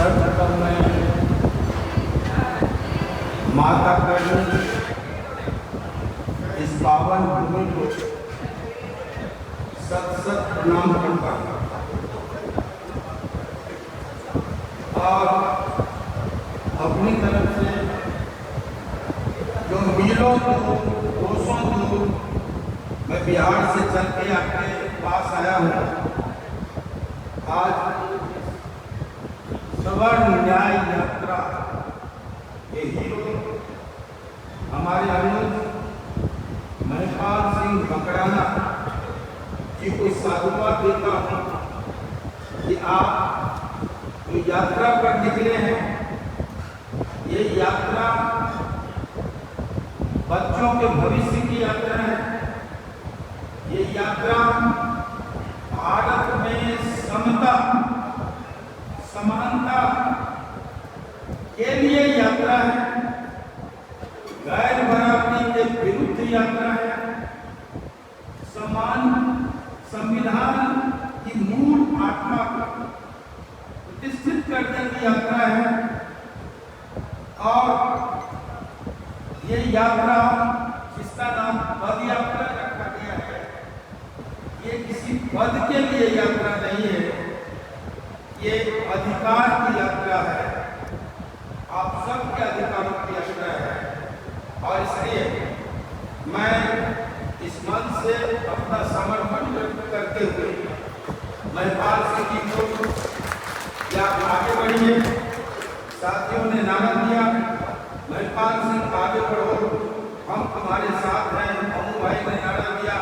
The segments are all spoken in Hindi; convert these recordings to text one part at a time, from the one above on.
सर्वप्रथम मैं माता करनी इस पावन भूमि को सत सत प्रणाम करता हूँ और अपनी तरफ से जो मीलों दूर कोसों दूर मैं बिहार से चल के आपके पास आया हूँ। आज सवर्ण न्याय यात्रा के हीरो हमारे अनुज महिपाल सिंह मकराना जी को साधुवाद देता हूँ कि आप जो यात्रा पर निकले हैं, ये यात्रा बच्चों के भविष्य की यात्रा है। ये यात्रा भारत में समता समानता के लिए यात्रा है, गैर बराबरी के विरुद्ध यात्रा है, समान संविधान की मूल आत्मा को प्रतिष्ठित करने की यात्रा है। और ये यात्रा जिसका नाम पद यात्रा रखा गया है, ये किसी पद के लिए यात्रा नहीं है, ये अधिकार की यात्रा है, आप सबके अधिकारों की यात्रा है। और इसलिए मैं इस मन से अपना समर्पण व्यक्त करते हुए महिपाल सिंह जी को या आगे बढ़िए। साथियों ने नारा दिया, महिपाल सिंह आगे बढ़ो, हम तुम्हारे साथ हैं। अमू भाई ने नारा दिया,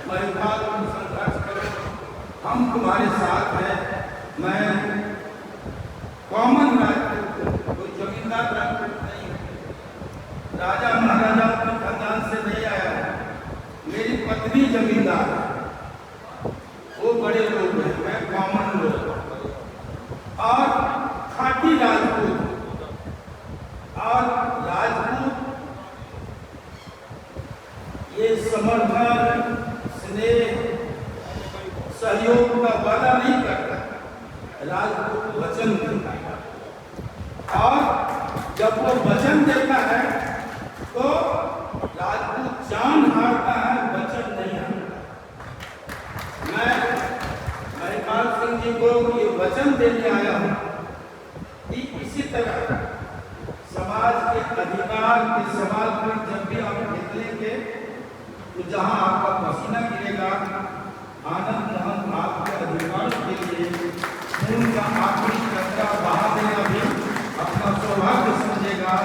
महिपाल तुम संघर्ष करो, हम तुम्हारे साथ हैं। मैं कॉमन राजपूत, कोई जमींदार राजपूत नहीं हूँ, राजा महाराजा के खानदान से नहीं आया हूँ। मेरी पत्नी जमींदार है, वो बड़े लोग हैं, मैं कॉमन लोग और खाटी राजपूत। और राजपूत ये समर्थन स्नेह सहयोग का वादा नहीं करता, राजपूत वचन देता है। और जब वो वचन देता है तो राजपूत जान हारता है, वचन नहीं हारता। मैं महिपाल सिंह जी को ये वचन देने आया हूँ कि इसी तरह समाज के अधिकार के सवाल पर जब भी आप निकलेंगे तो जहाँ आपका पसीना गिरेगा, आनंद मोहन आपके अधिकारों के लिए उनका आखिरी कतरा बहा देना भी अपना सौभाग्य समझेगा।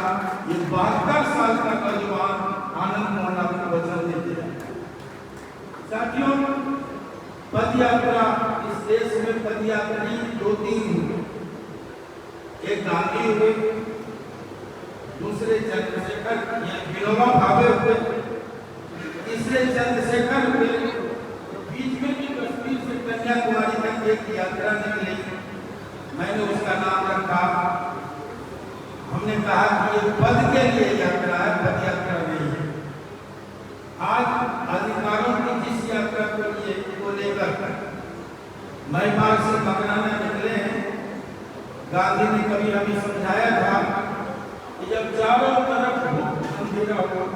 ये 72 साल का नौजवान आनंद मोहन आपको वचन देते हैं। साथियों, पद यात्रा इस देश में पद यात्री 2-3 हुए। एक गांधी हुए, दूसरे चंद्रशेखर या विनोबा भावे हुए, तीसरे चंद्रशेखर हुए, बीच में भी कश्मीर से कन्याकुमारी तक एक यात्रा निकली, मैंने उसका नाम रखा। हमने कहा कि ये पद के लिए यात्रा है, पद यात्रा नहीं है। आज अधिकारों की जिस यात्रा को लेकर महिपाल सिंह मकराना निकले हैं, गांधी ने कभी हमें समझाया था कि जब चारों तरफ अंधेरा हो,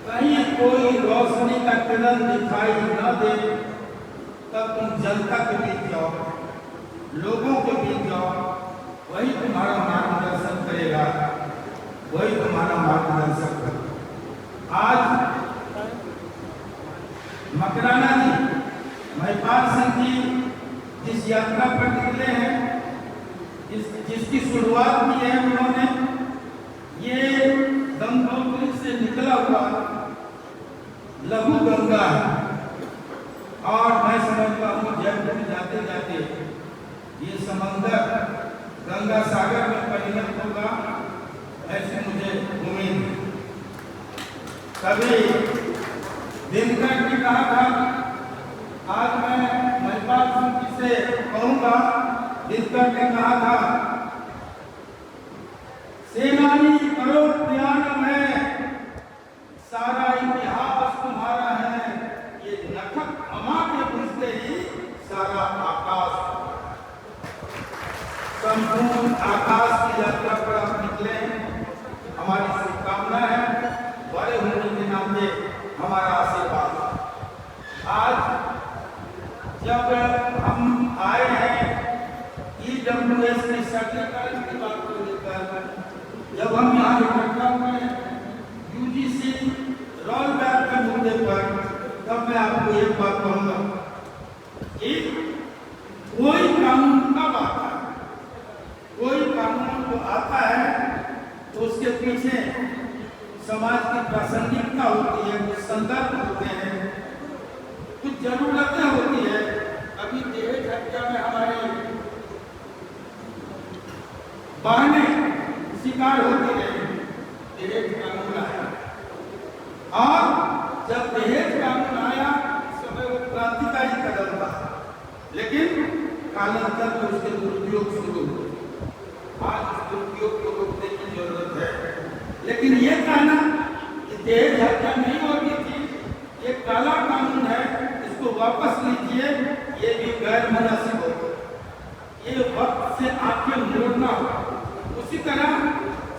कहीं कोई रोशनी का किरण दिखाई न दे, तब तुम जनता के बीच जाओ, लोगों के बीच जाओ, वही तुम्हारा मार्गदर्शन करेगा, वही तुम्हारा मार्गदर्शन करेगा। आज मकराना जी, महिपाल सिंह जी जिस यात्रा पर निकले हैं, जिसकी शुरुआत की है उन्होंने, ये गंगोत्री से निकला हुआ लघु गंगा है। और मैं समझता हूँ जयपुर जाते जाते ये समंदर गंगा सागर में परिणत होगा, ऐसे मुझे उम्मीद है। कभी दिनकर ने कहा था, आज मैं महिपाल सिंह जी से कहूँगा, दिनकर ने कहा था, सेनानी करो प्रयाण में, सारा इतिहास तुम्हारा है, ये नखत अमा के घुसते ही सारा आकाश। संपूर्ण आकाश की यात्रा पर आप निकले। हमारी शुभकामना है, बड़े होने के नाते हमारा आशीर्वाद। आज जब हम आए हैं EWS के सरलीकरण की बात को लेकर, जब हम यहाँ इकट्ठा हुए हैं UGC रोल बैक के मुद्दे पर, तब मैं आपको एक बात कहूँगा कि कोई कानून कब आता है, कोई कानून जो आता है तो उसके पीछे समाज की प्रासंगिकता होती है, कुछ संदर्भ होते हैं, कुछ जरूरतें होती है। अभी दहेज हत्या में हमारे बहनें शिकार होती रही, दहेज कानून आया, और जब दहेज कानून आया उस समय वो क्रांतिकारी कदम था, लेकिन कालांतर में उसके दुरुपयोग शुरू हुए। आज उस दुरुपयोग को रोकने की जरूरत है। लेकिन ये कहना कि दहेज हत्या नहीं होती थी, ये काला कानून है, इसको वापस लीजिए, ये भी गैर मुनासिब होगा। ये वक्त से आंखें मोड़ना होगा। उसी तरह